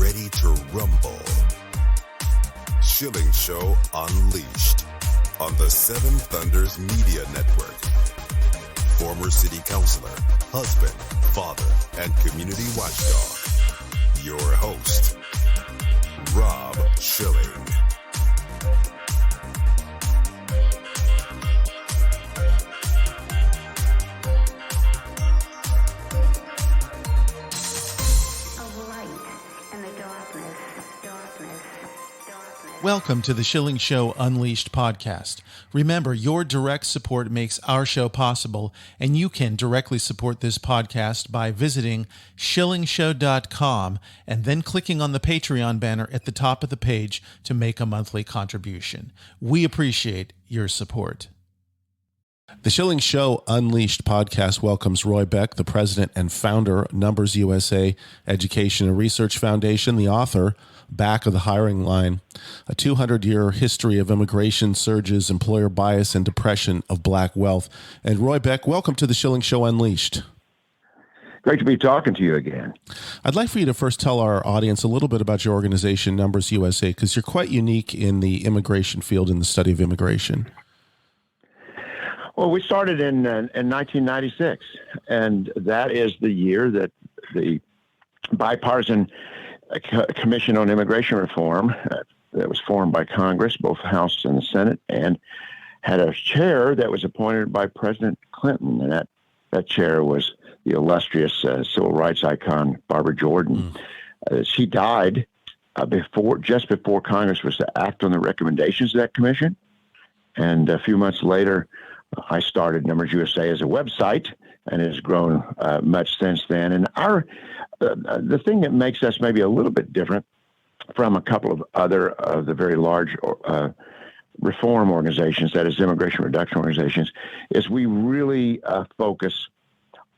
ready to rumble. Schilling Show Unleashed on the Seven Thunders Media Network. Former city councilor, husband, father, and community watchdog. Your host, Rob Schilling. Welcome to the Schilling Show Unleashed Podcast. Remember, your direct support makes our show possible, and you can directly support this podcast by visiting shillingshow.com and then clicking on the Patreon banner at the top of the page to make a monthly contribution. We appreciate your support. The Schilling Show Unleashed podcast welcomes Roy Beck, the president and founder of NumbersUSA Education and Research Foundation, the author, Back of the Hiring Line, a 200-year history of immigration surges, employer bias, and depression of black wealth. And Roy Beck, welcome to the Schilling Show Unleashed. Great to be talking to you again. I'd like for you to first tell our audience a little bit about your organization, NumbersUSA, because you're quite unique in the immigration field and the study of immigration. Well, we started in 1996, and that is the year that the bipartisan Commission on Immigration Reform that was formed by Congress, both House and the Senate, and had a chair that was appointed by President Clinton, and that chair was the illustrious civil rights icon Barbara Jordan. She died just before Congress was to act on the recommendations of that commission, and a few months later, I started NumbersUSA as a website, and it has grown much since then. And the thing that makes us maybe a little bit different from a couple of other of the very large reform organizations, that is immigration reduction organizations, is we really focus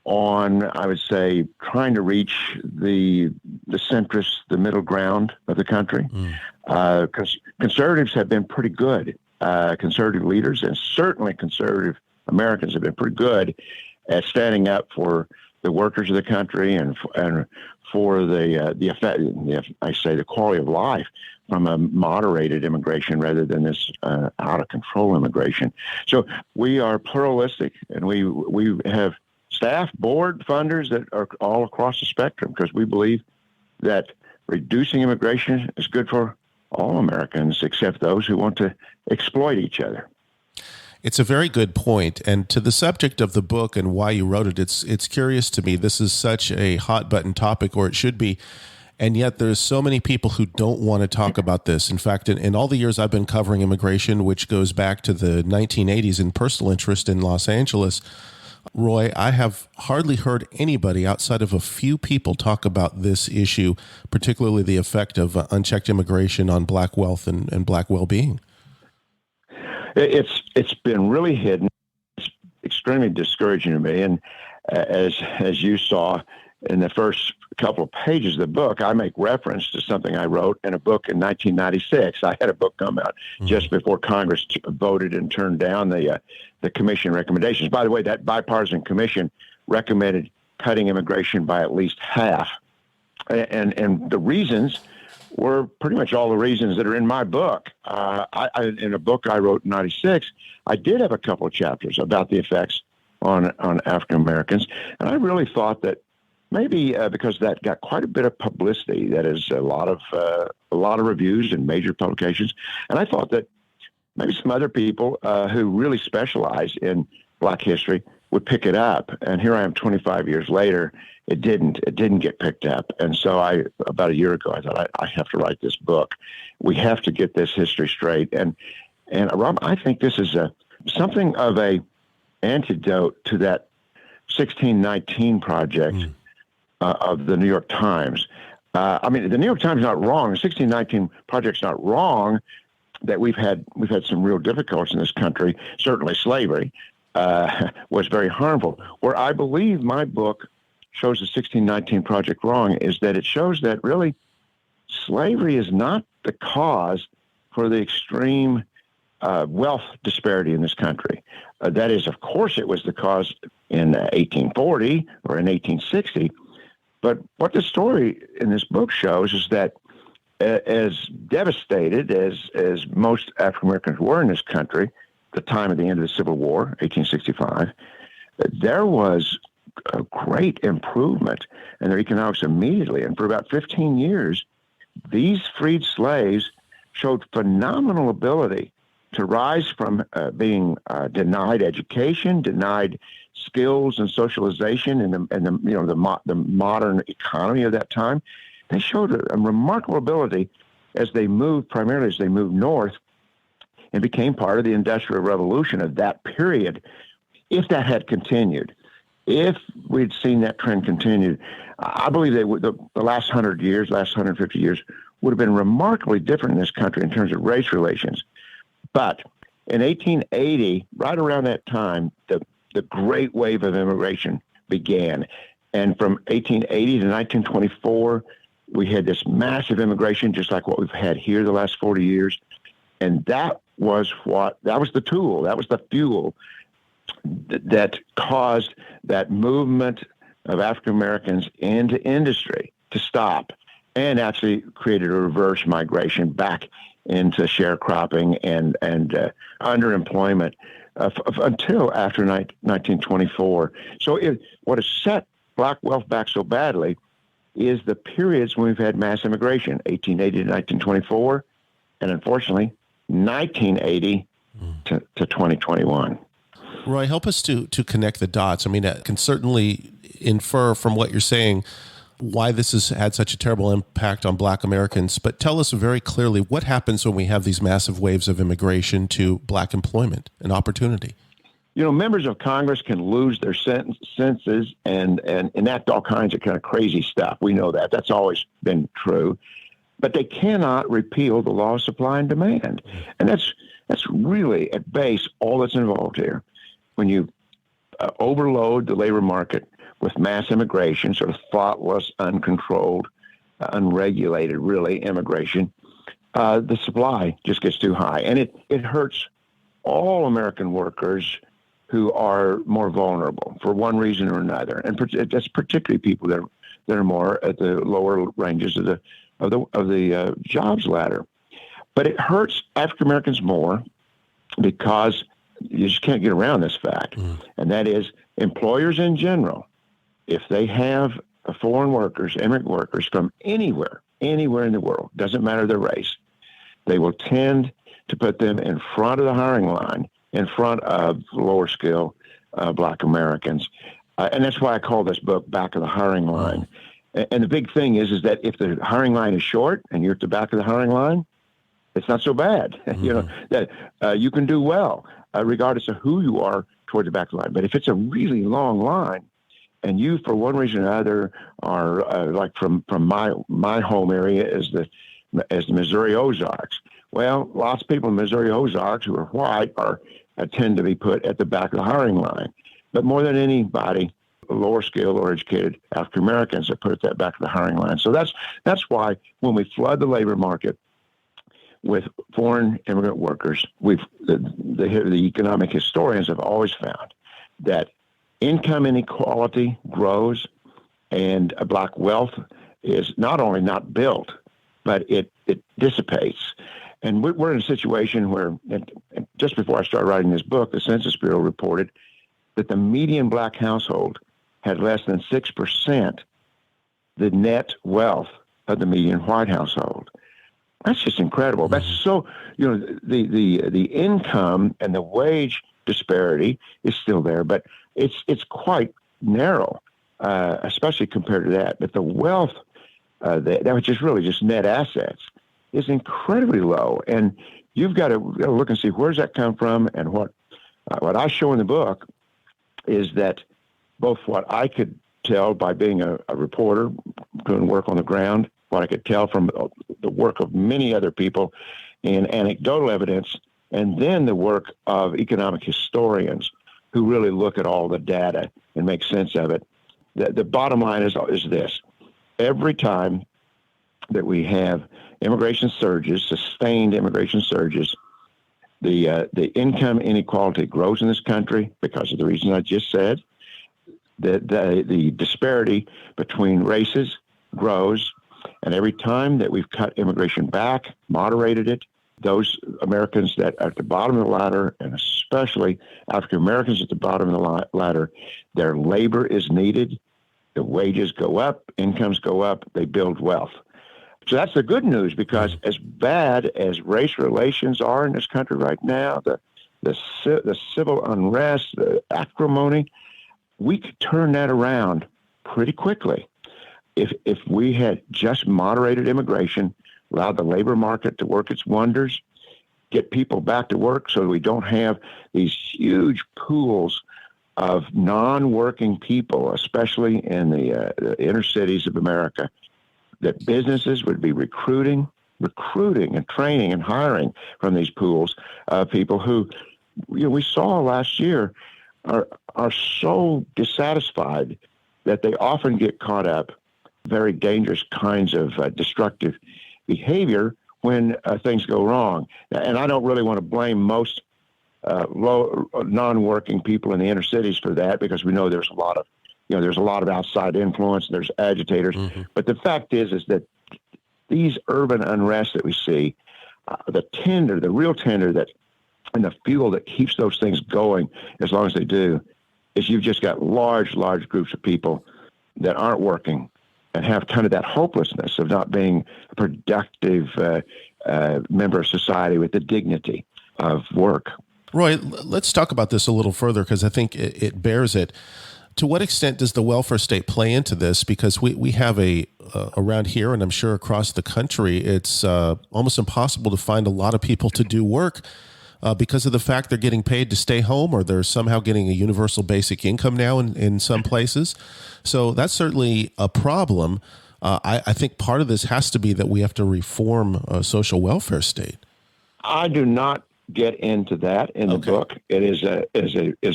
on, I would say, trying to reach the centrists, the middle ground of the country. Conservatives have been pretty good. Conservative leaders and certainly conservative Americans have been pretty good at standing up for the workers of the country and for the effect, I say, the quality of life from a moderated immigration rather than this out of control immigration. So we are pluralistic, and we have staff, board, funders that are all across the spectrum, because we believe that reducing immigration is good for all Americans except those who want to exploit each other. It's a very good point. And to the subject of the book and why you wrote it, it's curious to me. This is such a hot button topic, or it should be. And yet there's so many people who don't want to talk about this. In fact, in all the years I've been covering immigration, which goes back to the 1980s in personal interest in Los Angeles, Roy, I have hardly heard anybody outside of a few people talk about this issue, particularly the effect of unchecked immigration on black wealth and black well-being. It's been really hidden. It's extremely discouraging to me. And as you saw in the first couple of pages of the book, I make reference to something I wrote in a book in 1996. I had a book come out just before Congress voted and turned down the commission recommendations. By the way, that bipartisan commission recommended cutting immigration by at least half. And the reasons were pretty much all the reasons that are in my book. In a book I wrote in 96, I did have a couple of chapters about the effects on African Americans. And I really thought that maybe because that got quite a bit of publicity, that is a lot of reviews in major publications. And I thought that maybe some other people who really specialize in Black history would pick it up. And here I am 25 years later, it didn't get picked up. And so about a year ago, I thought I have to write this book. We have to get this history straight. And Rob, I think this is something of a antidote to that 1619 project of the New York Times. I mean, the New York Times is not wrong. The 1619 project's not wrong. That we've had some real difficulties in this country. Certainly, slavery was very harmful. Where I believe my book shows the 1619 project wrong is that it shows that really slavery is not the cause for the extreme wealth disparity in this country. That is, of course, it was the cause in 1840 or in 1860, But what the story in this book shows is that as devastated as most African Americans were in this country at the time of the end of the Civil War, 1865, there was a great improvement in their economics immediately. And for about 15 years, these freed slaves showed phenomenal ability to rise from being denied education, denied skills and socialization in the modern economy of that time. They showed a remarkable ability as they moved north and became part of the Industrial Revolution of that period. If that had continued, if we'd seen that trend continue, I believe they would, the last 150 years would have been remarkably different in this country in terms of race relations. But in 1880, right around that time, the great wave of immigration began. And from 1880 to 1924, we had this massive immigration, just like what we've had here the last 40 years. And that was the tool, that was the fuel that caused that movement of African Americans into industry to stop, and actually created a reverse migration back into sharecropping and underemployment until after 1924. So what has set Black wealth back so badly is the periods when we've had mass immigration, 1880 to 1924, and unfortunately, 1980 to 2021. Roy, help us to connect the dots. I mean, I can certainly infer from what you're saying why this has had such a terrible impact on Black Americans, but tell us very clearly what happens when we have these massive waves of immigration to Black employment and opportunity. You know, members of Congress can lose their senses and enact all kinds of kind of crazy stuff. We know that. That's always been true. But they cannot repeal the law of supply and demand. And that's really, at base, all that's involved here. When you overload the labor market with mass immigration, sort of thoughtless, uncontrolled, unregulated, really, immigration, the supply just gets too high. And it hurts all American workers who are more vulnerable for one reason or another. And that's particularly people that are more at the lower ranges of the jobs ladder. But it hurts African Americans more because you just can't get around this fact. And that is, employers in general, if they have foreign workers, immigrant workers from anywhere in the world, doesn't matter their race, they will tend to put them in front of the hiring line, in front of lower skill Black Americans. And that's why I call this book Back of the Hiring Line. And the big thing is that if the hiring line is short and you're at the back of the hiring line, it's not so bad. You know, that you can do well regardless of who you are toward the back of the line. But if it's a really long line, and you, for one reason or another, are like from my home area as the Missouri Ozarks. Well, lots of people in Missouri Ozarks who are white tend to be put at the back of the hiring line. But more than anybody, lower skilled or educated African Americans are put at that back of the hiring line. So that's why when we flood the labor market with foreign immigrant workers, the economic historians have always found that income inequality grows, and Black wealth is not only not built, but it dissipates. And we're in a situation where, just before I started writing this book, the Census Bureau reported that the median Black household had less than 6% the net wealth of the median white household. That's just incredible. That's so, the income and the wage disparity is still there, but it's quite narrow, especially compared to that. But the wealth, that was just net assets, is incredibly low. And you've got to look and see where's that come from. And what I show in the book is that both what I could tell by being a reporter, doing work on the ground, what I could tell from the work of many other people in anecdotal evidence, and then the work of economic historians who really look at all the data and make sense of it. The bottom line is this. Every time that we have immigration surges, sustained immigration surges, the income inequality grows in this country because of the reasons I just said. the disparity between races grows. And every time that we've cut immigration back, moderated it, those Americans that are at the bottom of the ladder, and especially African Americans at the bottom of the ladder, their labor is needed. The wages go up, incomes go up, they build wealth. So that's the good news, because as bad as race relations are in this country right now, the civil unrest, the acrimony, we could turn that around pretty quickly if we had just moderated immigration, allowed the labor market to work its wonders, get people back to work so that we don't have these huge pools of non-working people, especially in the inner cities of America, that businesses would be recruiting and training and hiring from these pools of people who, we saw last year are so dissatisfied that they often get caught up very dangerous kinds of destructive behavior when things go wrong. And I don't really want to blame most non-working people in the inner cities for that, because we know there's a lot of outside influence, there's agitators. Mm-hmm. But the fact is that these urban unrest that we see, the real tender that, and the fuel that keeps those things going as long as they do, is you've just got large groups of people that aren't working and have kind of that hopelessness of not being a productive member of society with the dignity of work. Roy, let's talk about this a little further, because I think it bears it. To what extent does the welfare state play into this? Because we have around here, and I'm sure across the country, it's almost impossible to find a lot of people to do work because of the fact they're getting paid to stay home, or they're somehow getting a universal basic income now in some places. So that's certainly a problem. I think part of this has to be that we have to reform a social welfare state. I do not get into that in the book. It is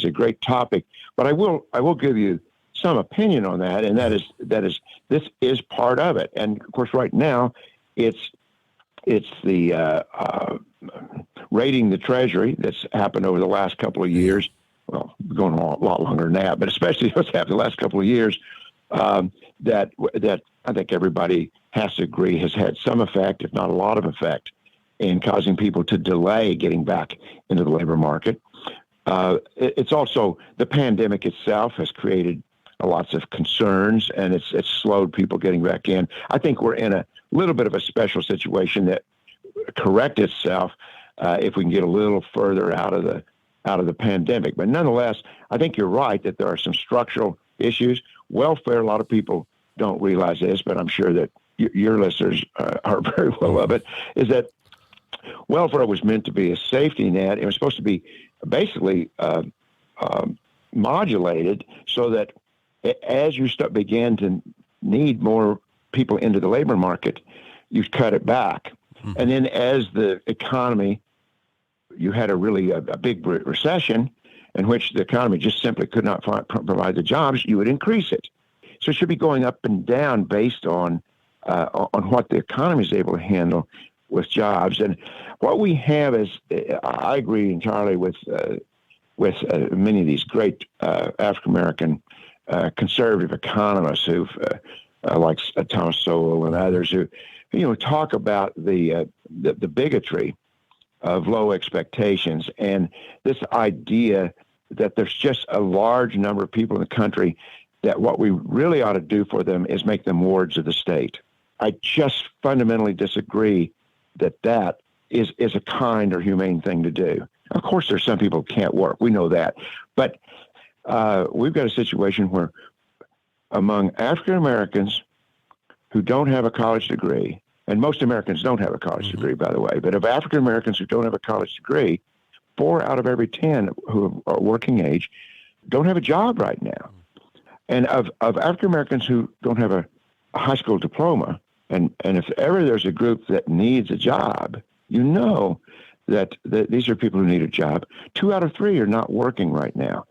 a great topic, but I will give you some opinion on that, and that is this is part of it. And of course, right now, it's the raiding the Treasury that's happened over the last couple of years. Well, going a lot longer than that, but especially what's happened the last couple of years, that I think everybody has to agree has had some effect, if not a lot of effect, in causing people to delay getting back into the labor market. It's also the pandemic itself has created lots of concerns, and it's slowed people getting back in. I think we're in a little bit of a special situation that correct itself if we can get a little further out of the pandemic. But nonetheless, I think you're right that there are some structural issues. Welfare, a lot of people don't realize this, but I'm sure that your listeners are very well of it, is that welfare was meant to be a safety net. It was supposed to be basically modulated so that as you began to need more people into the labor market, you cut it back. Mm-hmm. And then as the economy, you had a big recession in which the economy just simply could not provide the jobs, you would increase it. So it should be going up and down based on what the economy is able to handle with jobs. And what we have is, I agree entirely with many of these great African-American conservative economists who've, like Thomas Sowell and others, who talk about the bigotry of low expectations and this idea that there's just a large number of people in the country that what we really ought to do for them is make them wards of the state. I just fundamentally disagree that is a kind or humane thing to do. Of course, there's some people who can't work. We know that. But we've got a situation where among African Americans who don't have a college degree, and most Americans don't have a college degree, by the way, but of African Americans who don't have a college degree, 4 out of every 10 who are working age don't have a job right now. And of African Americans who don't have a high school diploma, and if ever there's a group that needs a job, that these are people who need a job. 2 out of 3 are not working right now.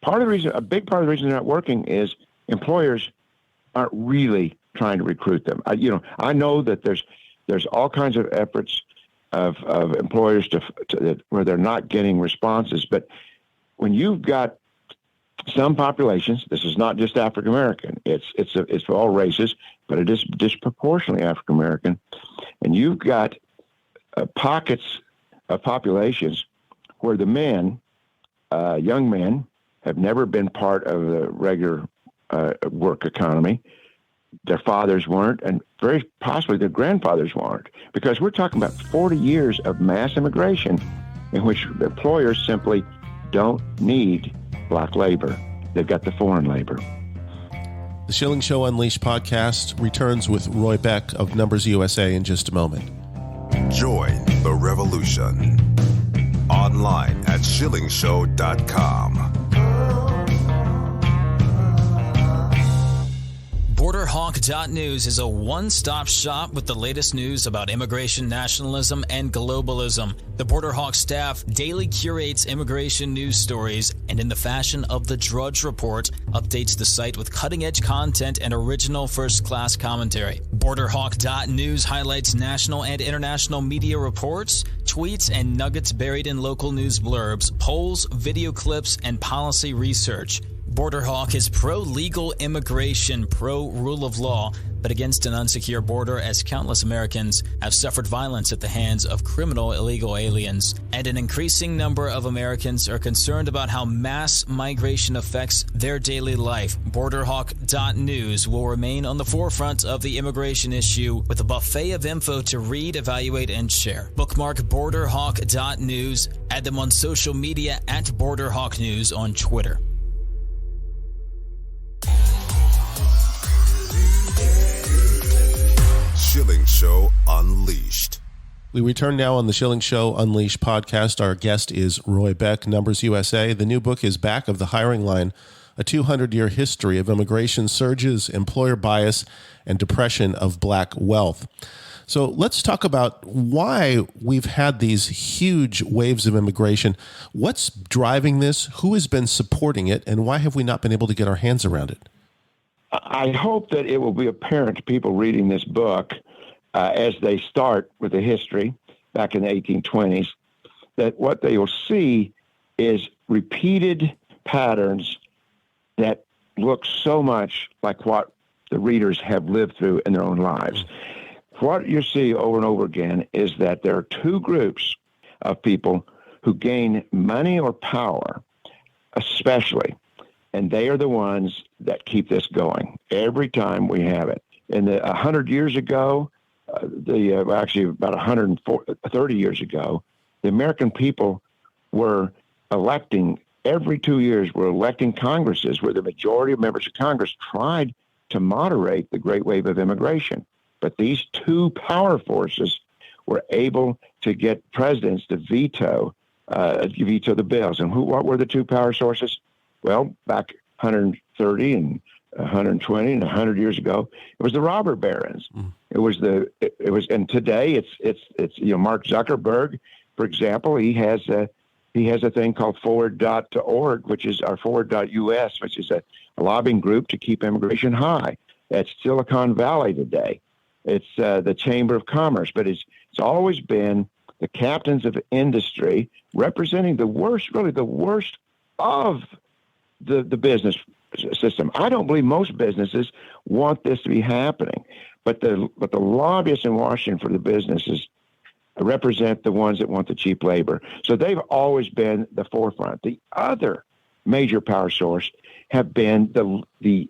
A big part of the reason they're not working is employers aren't really trying to recruit them. I know that there's all kinds of efforts of employers to where they're not getting responses. But when you've got some populations, this is not just African American, it's for all races, but it is disproportionately African American. And you've got pockets of populations where the men, young men, have never been part of the regular work economy. Their fathers weren't, and very possibly their grandfathers weren't, because we're talking about 40 years of mass immigration in which employers simply don't need black labor. They've got the foreign labor. The Schilling Show Unleashed podcast returns with Roy Beck of NumbersUSA in just a moment. Join the revolution. Online at schillingshow.com. BorderHawk.news is a one-stop shop with the latest news about immigration nationalism and globalism. The BorderHawk staff daily curates immigration news stories and, in the fashion of the Drudge Report, updates the site with cutting-edge content and original first-class commentary. BorderHawk.news highlights national and international media reports, tweets, and nuggets buried in local news blurbs, polls, video clips, and policy research. BorderHawk is pro-legal immigration, pro-rule of law, but against an unsecure border, as countless Americans have suffered violence at the hands of criminal illegal aliens. And an increasing number of Americans are concerned about how mass migration affects their daily life. BorderHawk.news will remain on the forefront of the immigration issue with a buffet of info to read, evaluate, and share. Bookmark BorderHawk.news. Add them on social media at BorderHawkNews on Twitter. Schilling Show Unleashed. We return now on the Schilling Show Unleashed podcast. Our guest is Roy Beck, NumbersUSA. The new book is Back of the Hiring Line, a 200-year history of immigration surges, employer bias, and depression of black wealth. So let's talk about why we've had these huge waves of immigration. What's driving this? Who has been supporting it? And why have we not been able to get our hands around it? I hope that it will be apparent to people reading this book as they start with the history back in the 1820s, that what they will see is repeated patterns that look so much like what the readers have lived through in their own lives. What you see over and over again is that there are two groups of people who gain money or power, especially, and they are the ones that keep this going every time we have it. In the 100 years ago, actually about 130 years ago, the American people were electing, every 2 years, were electing Congresses where the majority of members of Congress tried to moderate the great wave of immigration. But these two power forces were able to get presidents to veto the bills. And what were the two power sources? Well, back 130 and 120 and 100 years ago, it was the robber barons. And today it's Mark Zuckerberg, for example, he has a thing called forward.org, which is our forward.us, which is a lobbying group to keep immigration high. That's Silicon Valley today. It's the Chamber of Commerce, but it's always been the captains of industry representing the worst of the business system. I don't believe most businesses want this to be happening, but the lobbyists in Washington for the businesses represent the ones that want the cheap labor. So they've always been the forefront. The other major power source have been the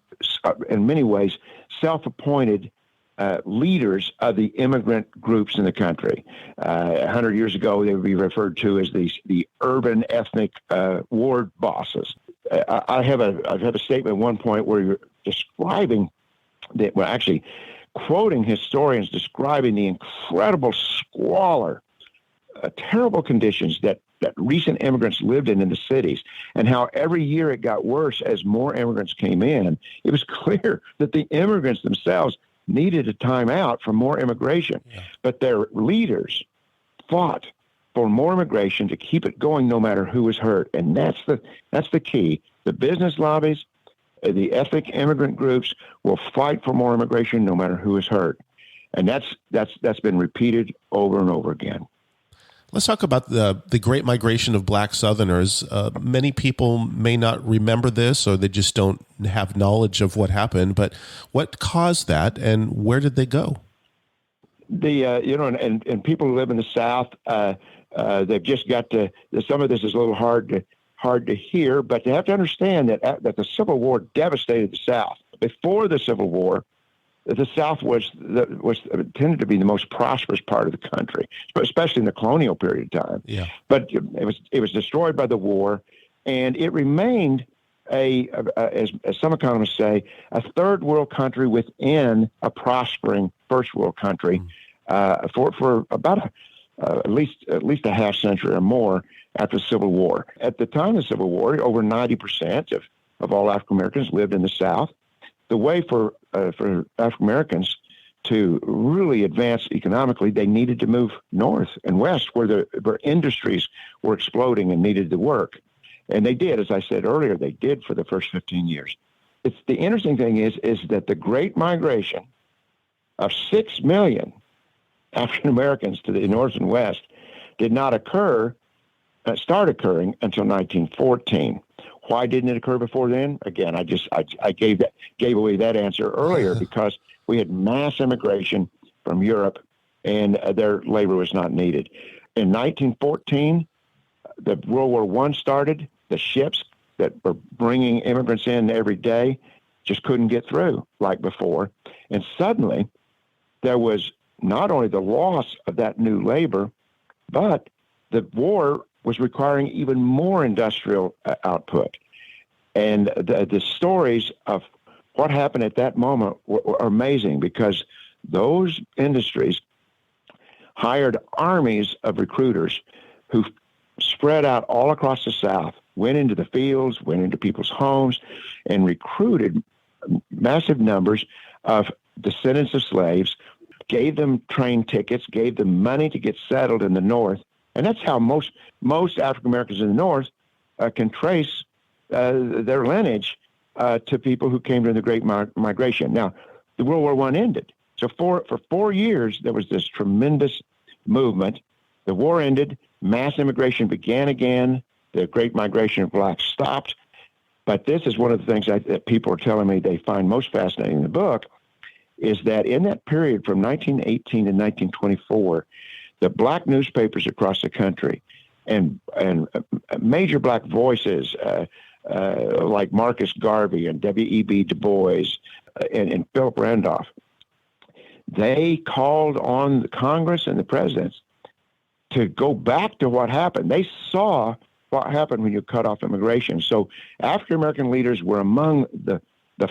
in many ways self-appointed leaders of the immigrant groups in the country. 100 years ago, they would be referred to as the urban ethnic ward bosses. I have a statement at one point where you're describing actually quoting historians describing the incredible squalor, terrible conditions that recent immigrants lived in the cities, and how every year it got worse as more immigrants came in. It was clear that the immigrants themselves needed a time out from more immigration, but their leaders fought for more immigration to keep it going no matter who was hurt. And that's the key. The business lobbies, the ethnic immigrant groups will fight for more immigration no matter who is hurt. And that's been repeated over and over again. Let's talk about the Great Migration of Black Southerners. Many people may not remember this, or they just don't have knowledge of what happened. But what caused that, and where did they go? And people who live in the South, they've just got to. Some of this is a little hard to hear, but they have to understand that the Civil War devastated the South. Before the Civil War, the South was tended to be the most prosperous part of the country, especially in the colonial period of time. Yeah. But it was destroyed by the war, and it remained as some economists say, a third world country within a prospering first world country for about at least a half century or more after the Civil War. At the time of the Civil War, over 90% of all African Americans lived in the South. The way for African Americans to really advance economically, they needed to move north and west where industries were exploding and needed to work. And they did, as I said earlier, they did for the first 15 years. The interesting thing is that the Great Migration of 6 million African Americans to the north and west did not start occurring until 1914. Why didn't it occur before then? Again, I gave away that answer earlier because we had mass immigration from Europe and their labor was not needed. In 1914, the World War I started. The ships that were bringing immigrants in every day just couldn't get through like before. And suddenly there was not only the loss of that new labor, but the war was requiring even more industrial output. And the stories of what happened at that moment were amazing because those industries hired armies of recruiters who spread out all across the South, went into the fields, went into people's homes, and recruited massive numbers of descendants of slaves, gave them train tickets, gave them money to get settled in the North. And that's how most African Americans in the North can trace their lineage to people who came during the Great Migration. Now, the World War I ended. So for 4 years, there was this tremendous movement. The war ended. Mass immigration began again. The Great Migration of blacks stopped. But this is one of the things that people are telling me they find most fascinating in the book, is that in that period from 1918 to 1924, the black newspapers across the country and major black voices like Marcus Garvey and W.E.B. Du Bois and Philip Randolph, they called on the Congress and the presidents to go back to what happened. They saw what happened when you cut off immigration. So African-American leaders were among the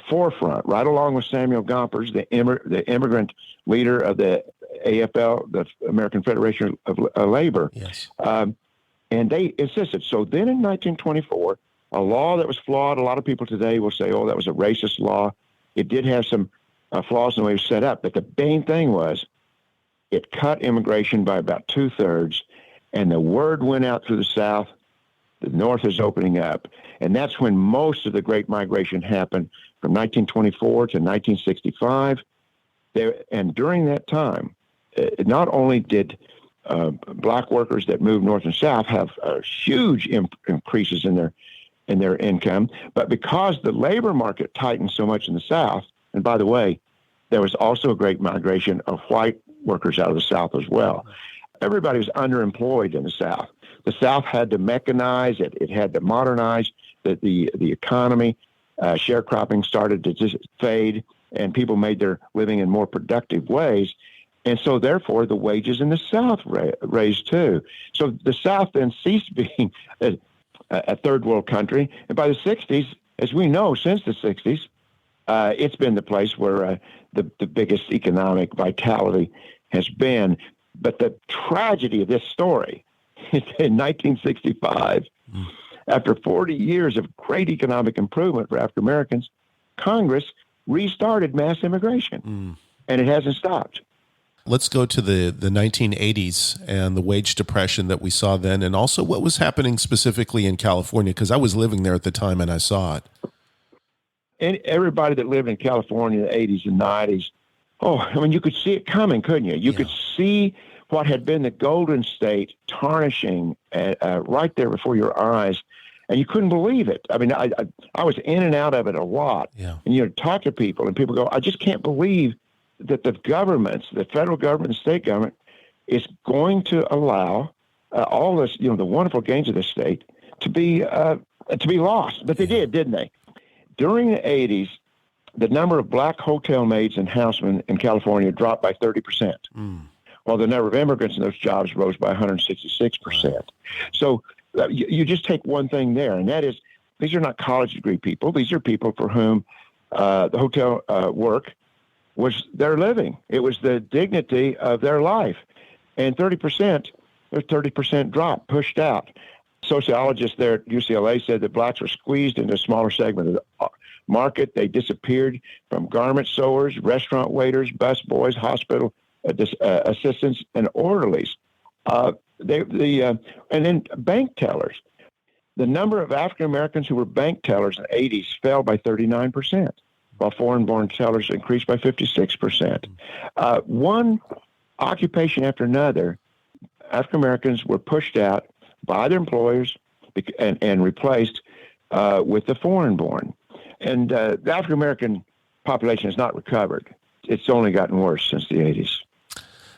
forefront, right along with Samuel Gompers, the immigrant leader of the AFL, the American Federation of Labor. Yes. And they insisted. So then in 1924, a law that was flawed, a lot of people today will say, oh, that was a racist law. It did have some flaws in the way it was set up. But the main thing was it cut immigration by about 2/3. And the word went out through the South, the North is opening up. And that's when most of the Great Migration happened from 1924 to 1965. And during that time, not only did black workers that moved north and south have huge increases in their income, but because the labor market tightened so much in the South, and by the way, there was also a great migration of white workers out of the South as well. Everybody was underemployed in the South. The South had to mechanize it. It had to modernize the economy. Sharecropping started to just fade, and people made their living in more productive ways. And so, therefore, the wages in the South raised too. So the South then ceased being a third world country. And by the 60s, as we know, since the 60s, it's been the place where the biggest economic vitality has been. But the tragedy of this story is in 1965, after 40 years of great economic improvement for African Americans, Congress restarted mass immigration, and it hasn't stopped. Let's go to the 1980s and the wage depression that we saw then, and also what was happening specifically in California, because I was living there at the time and I saw it. And everybody that lived in California in the 80s and 90s, you could see it coming, couldn't you? You could see what had been the Golden State tarnishing right there before your eyes, and you couldn't believe it. I mean, I was in and out of it a lot. Yeah. And you talk to people, and people go, I just can't believe that the governments, the federal government and state government, is going to allow all this, the wonderful gains of the state to be lost. But they did, didn't they? During the 80s, the number of black hotel maids and housemen in California dropped by 30%, while the number of immigrants in those jobs rose by 166%. So you just take one thing there, and that is these are not college degree people. These are people for whom the hotel work was their living. It was the dignity of their life. And 30%, there's 30% drop, pushed out. Sociologists there at UCLA said that blacks were squeezed into a smaller segment of the market. They disappeared from garment sewers, restaurant waiters, bus boys, hospital assistants, and orderlies. And then bank tellers. The number of African Americans who were bank tellers in the 80s fell by 39%, while foreign-born tellers increased by 56%. One occupation after another, African Americans were pushed out by their employers and replaced with the foreign-born. And the African American population has not recovered. It's only gotten worse since the 80s.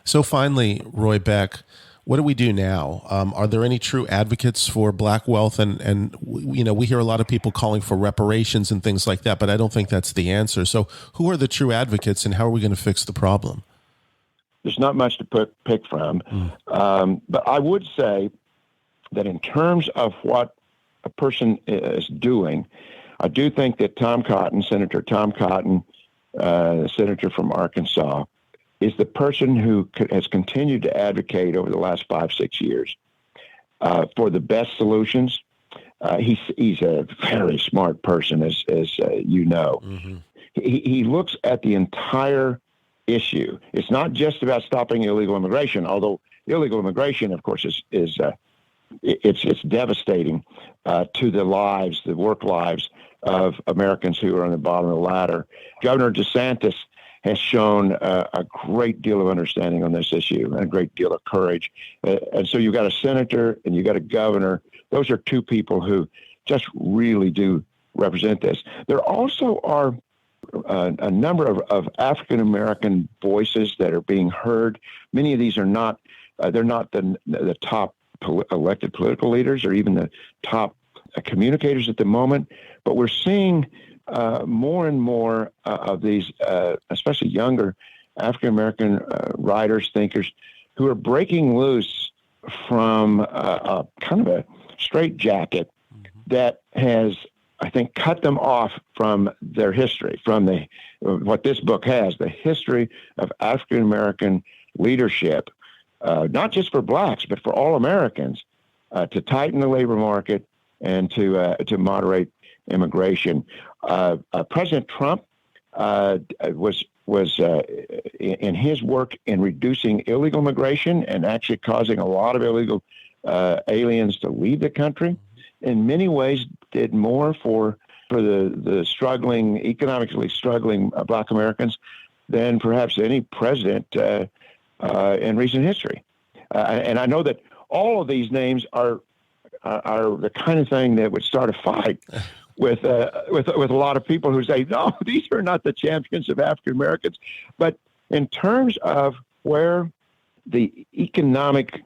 So finally, Roy Beck, what do we do now? Are there any true advocates for black wealth? And we hear a lot of people calling for reparations and things like that, but I don't think that's the answer. So who are the true advocates, and how are we going to fix the problem? There's not much to pick from. But I would say that in terms of what a person is doing, I do think that Senator Tom Cotton, senator from Arkansas, is the person who has continued to advocate over the last 5-6 years for the best solutions. He's a very smart person, as you know. Mm-hmm. He looks at the entire issue. It's not just about stopping illegal immigration, although illegal immigration, of course, is it's devastating to the work lives of Americans who are on the bottom of the ladder. Governor DeSantis has shown a great deal of understanding on this issue and a great deal of courage. And so you've got a senator and you've got a governor. Those are two people who just really do represent this. There also are a number of African-American voices that are being heard. Many of these are not, they're not the top elected political leaders or even the top communicators at the moment, but we're seeing more and more of these, especially younger African-American writers, thinkers, who are breaking loose from a kind of a straitjacket that has, I think, cut them off from their history, from what this book has, the history of African-American leadership, not just for blacks, but for all Americans, to tighten the labor market and to moderate immigration. President Trump was in his work in reducing illegal immigration and actually causing a lot of illegal aliens to leave the country. In many ways, did more for the economically struggling black Americans than perhaps any president in recent history. And I know that all of these names are the kind of thing that would start a fight with a lot of people who say, no, these are not the champions of African Americans. But in terms of where the economic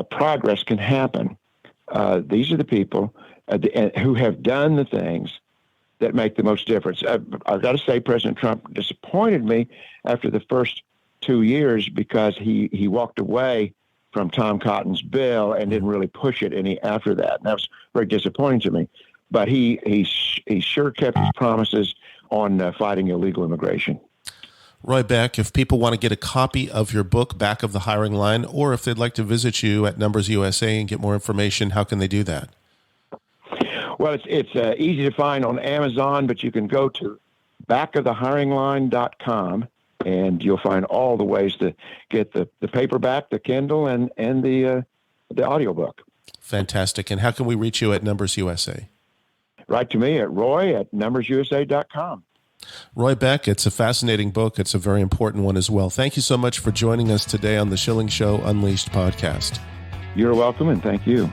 progress can happen, these are the people who have done the things that make the most difference. I've got to say, President Trump disappointed me after the first 2 years because he walked away from Tom Cotton's bill and didn't really push it any after that. And that was very disappointing to me. But he sure kept his promises on fighting illegal immigration. Roy Beck, if people want to get a copy of your book, Back of the Hiring Line, or if they'd like to visit you at NumbersUSA and get more information, how can they do that? Well, it's easy to find on Amazon, but you can go to backofthehiringline.com, and you'll find all the ways to get the paperback, the Kindle, and the audiobook. Fantastic. And how can we reach you at NumbersUSA? Write to me at roy@numbersusa.com. Roy Beck, it's a fascinating book. It's a very important one as well. Thank you so much for joining us today on the Schilling Show Unleashed podcast. You're welcome, and thank you.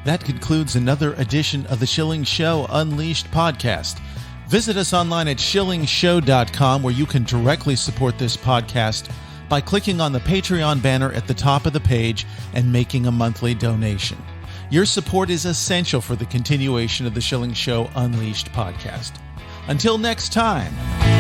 That concludes another edition of the Schilling Show Unleashed podcast. Visit us online at shillingshow.com, where you can directly support this podcast by clicking on the Patreon banner at the top of the page and making a monthly donation. Your support is essential for the continuation of the Schilling Show Unleashed podcast. Until next time.